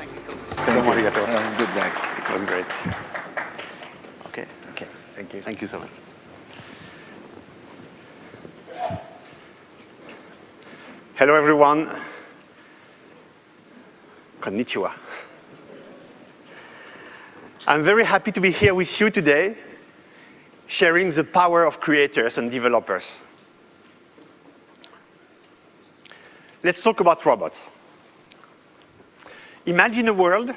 Thank you so much. Thank you. Good luck. It was great. Okay. Okay, thank you. Thank you so much. Hello, everyone. Konnichiwa. I'm very happy to be here with you today, sharing the power of creators and developers. Let's talk about robots. Imagine a world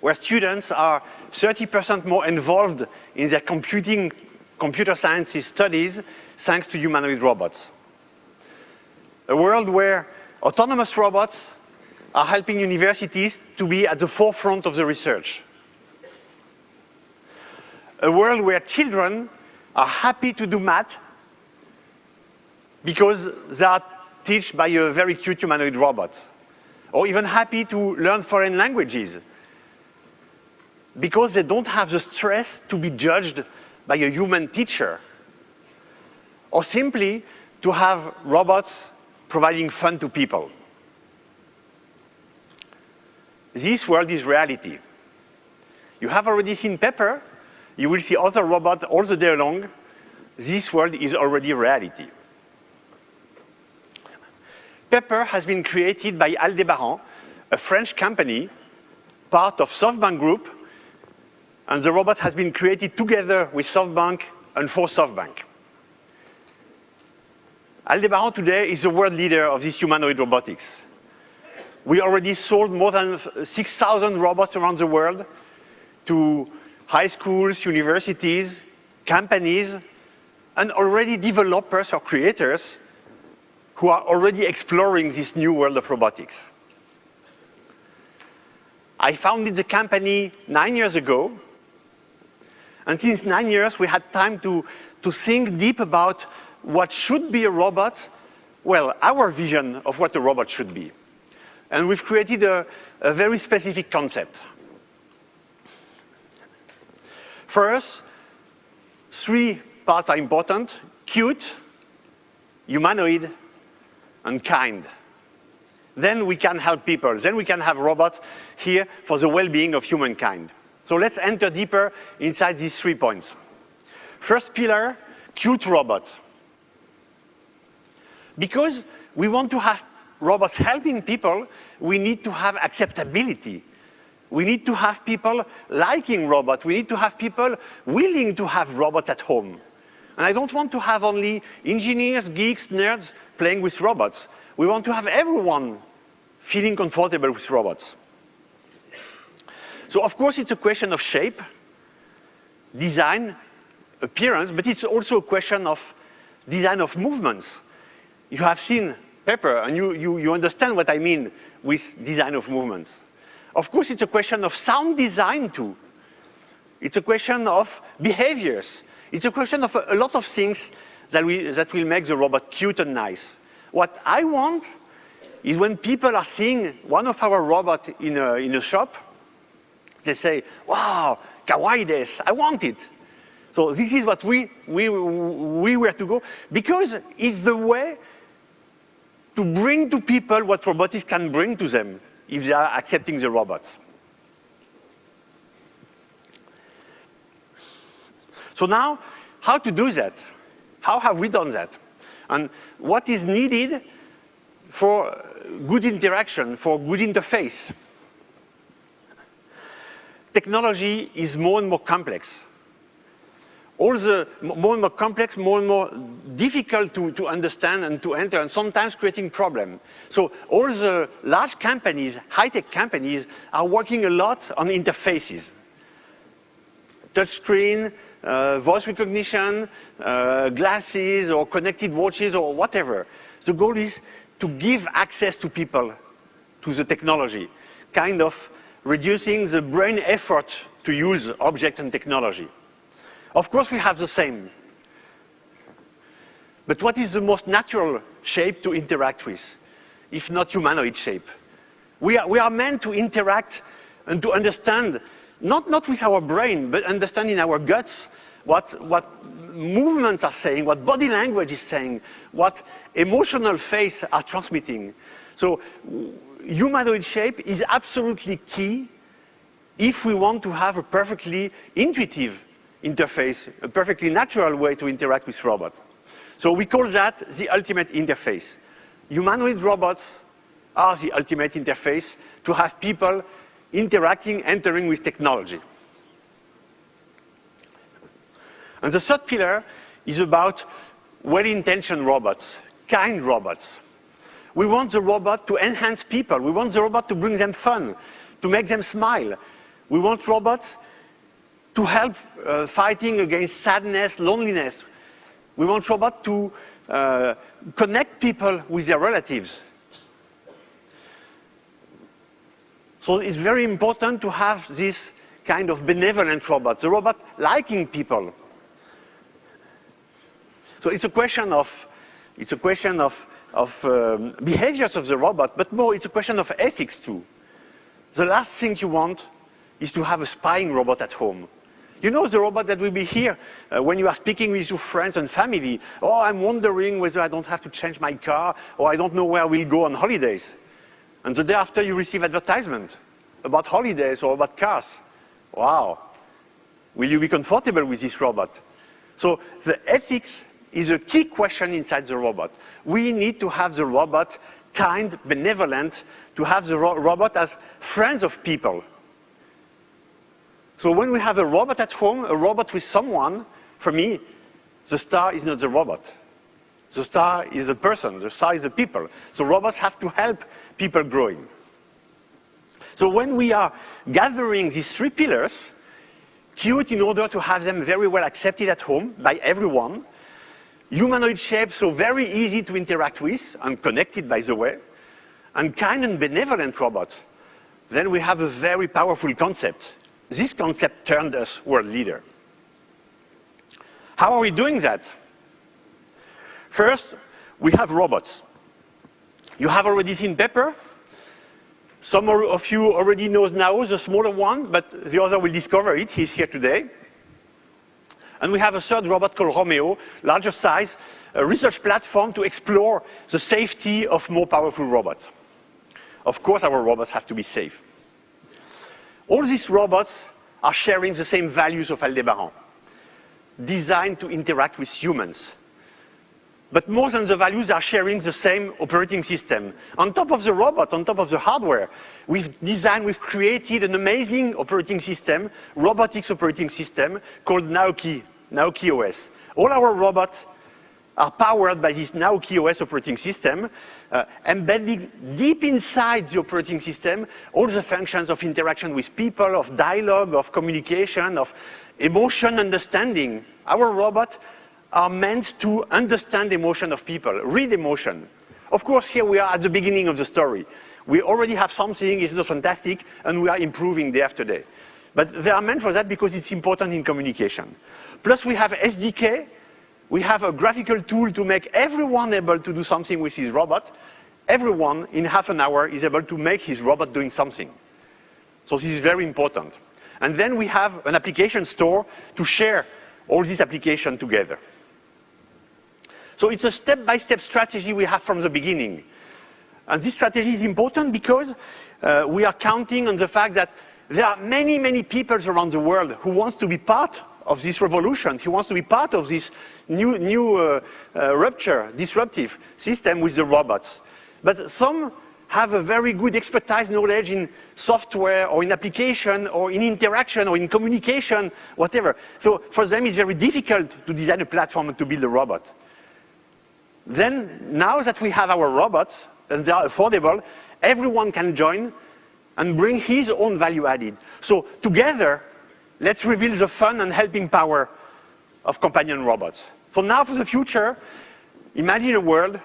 where students are 30% more involved in their computer sciences studies thanks to humanoid robots. A world where autonomous robots are helping universities to be at the forefront of the research. A world where children are happy to do math because they are taught by a very cute humanoid robot. Or even happy to learn foreign languages because they don't have the stress to be judged by a human teacher. Or simply to have robots providing fun to people. This world is reality. You have already seen Pepper. You will see other robots all the day long. This world is already reality. Pepper has been created by ALDEBARAN, a French company, part of SoftBank Group, and the robot has been created together with SoftBank and for SoftBank. ALDEBARAN today is the world leader of this humanoid robotics. We already sold more than 6,000 robots around the world to high schools, universities, companies, and already developers or creators who are already exploring this new world of robotics. I founded the company 9 years ago, and since 9 years we had time to think deep about what should be a robot, well, our vision of what a robot should be. And we've created a very specific concept. For us, 3 parts are important: cute, humanoid, and kind. Then we can help people. Then we can have robots here for the well-being of humankind. So let's enter deeper inside these 3 points. First pillar, cute robot. Because we want to have robots helping people, we need to have acceptability. We need to have people liking robots. We need to have people willing to have robots at home. And I don't want to have only engineers, geeks, nerds playing with robots. We want to have everyone feeling comfortable with robots. So of course it's a question of shape, design, appearance, but it's also a question of design of movements. You have seen Pepper, and you understand what I mean with design of movements. Of course it's a question of sound design too. It's a question of behaviors. It's a question of a lot of things that will make the robot cute and nice. What I want is when people are seeing one of our robots in a shop, they say, wow, kawaii desu, I want it. So this is what we were to go, because it's the way to bring to people what robotics can bring to them if they are accepting the robots. So now, how to do that? How have we done that? And what is needed for good interaction, for good interface? Technology is more and more complex. All the more and more complex, more and more difficult to understand and to enter, and sometimes creating problems. So all the large companies, high-tech companies, are working a lot on interfaces. Touchscreen, voice recognition, glasses or connected watches or whatever. The goal is to give access to people to the technology, kind of reducing the brain effort to use objects and technology. Of course we have the same. But what is the most natural shape to interact with, if not humanoid shape? We are meant to interact and to understand, not with our brain, but understand in our guts what movements are saying, what body language is saying, what emotional face are transmitting. So humanoid shape is absolutely key if we want to have a perfectly intuitive interface, a perfectly natural way to interact with robots. So we call that the ultimate interface. Humanoid robots are the ultimate interface to have people interacting, entering with technology. And the third pillar is about well-intentioned robots, kind robots. We want the robot to enhance people. We want the robot to bring them fun, to make them smile. We want robots to help fighting against sadness, loneliness. We want robots to connect people with their relatives. So it's very important to have this kind of benevolent robot, the robot liking people. So it's a question of behaviors of the robot, but more it's a question of ethics too. The last thing you want is to have a spying robot at home. You know the robot that will be here when you are speaking with your friends and family. Oh, I'm wondering whether I don't have to change my car, or I don't know where I will go on holidays. And the day after you receive advertisement about holidays or about cars. Wow. Will you be comfortable with this robot? So the ethics is a key question inside the robot. We need to have the robot kind, benevolent, to have the robot as friends of people. So when we have a robot at home, a robot with someone, for me, the star is not the robot. The star is the person, the star is the people. So robots have to help people growing. So when we are gathering these three pillars, cute in order to have them very well accepted at home by everyone, humanoid shape, so very easy to interact with, and connected by the way, and kind and benevolent robot, then we have a very powerful concept. This concept turned us world leader. How are we doing that? First, we have robots. You have already seen Pepper. Some of you already know now the smaller one, but the other will discover it. He's here today. And we have a third robot called Romeo, larger size, a research platform to explore the safety of more powerful robots. Of course, our robots have to be safe. All these robots are sharing the same values of ALDEBARAN, designed to interact with humans. But more than the values, they are sharing the same operating system. On top of the robot, on top of the hardware, we've created an amazing operating system, robotics operating system, called Naoki OS. All our robots are powered by this Naoki OS operating system, embedding deep inside the operating system all the functions of interaction with people, of dialogue, of communication, of emotion understanding. Our robots are meant to understand emotion of people, read emotion. Of course, here we are at the beginning of the story. We already have something, it's not fantastic, and we are improving day after day. But they are meant for that because it's important in communication. Plus we have SDK, we have a graphical tool to make everyone able to do something with his robot. Everyone in half an hour is able to make his robot doing something. So this is very important. And then we have an application store to share all these applications together. So it's a step-by-step strategy we have from the beginning. And this strategy is important because we are counting on the fact that there are many, many people around the world who want to be part of this revolution, who wants to be part of this new disruptive system with the robots. But some have a very good expertise, knowledge in software or in application or in interaction or in communication, whatever. So for them it's very difficult to design a platform and to build a robot. Then, now that we have our robots, and they are affordable, everyone can join and bring his own value added. So together, let's reveal the fun and helping power of companion robots. So now for the future, imagine a world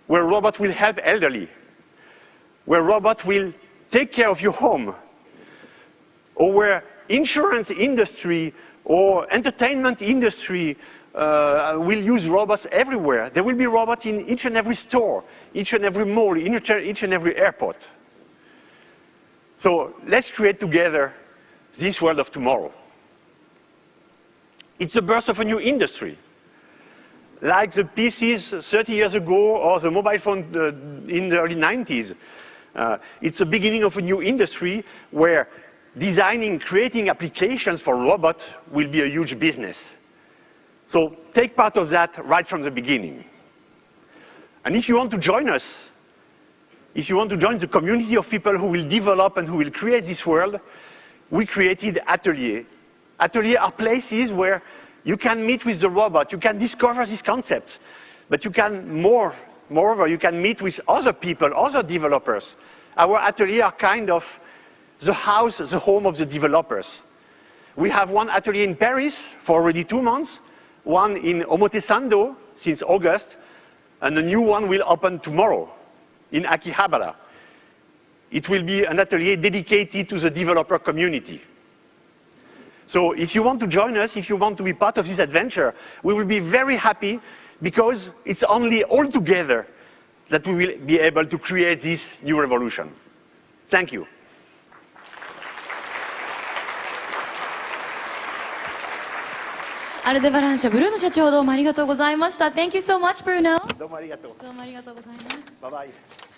where robot will help elderly, where robot will take care of your home, or where insurance industry or entertainment industry will use robots everywhere. There will be robots in each and every store, each and every mall, each and every airport. So let's create together this world of tomorrow. It's the birth of a new industry. like the PCs 30 years ago or the mobile phone in the early 90s. It's the beginning of a new industry where designing, creating applications for robots will be a huge business. So take part of that right from the beginning. And if you want to join us, if you want to join the community of people who will develop and who will create this world, we created Atelier. Atelier are places where you can meet with the robot, you can discover this concept, but you can moreover, you can meet with other people, other developers. Our atelier are kind of the house, the home of the developers. We have one atelier in Paris for already 2 months, one in Omotesando since August, and a new one will open tomorrow in Akihabara. It will be an atelier dedicated to the developer community. So if you want to join us, if you want to be part of this adventure, we will be very happy because it's only all together that we will be able to create this new revolution. Thank you.アルデバラン社ブルーノ社長どうもありがとうございました。Thank you so much, Bruno. どうもありがとう。どうもありがとうございます。バイバイ。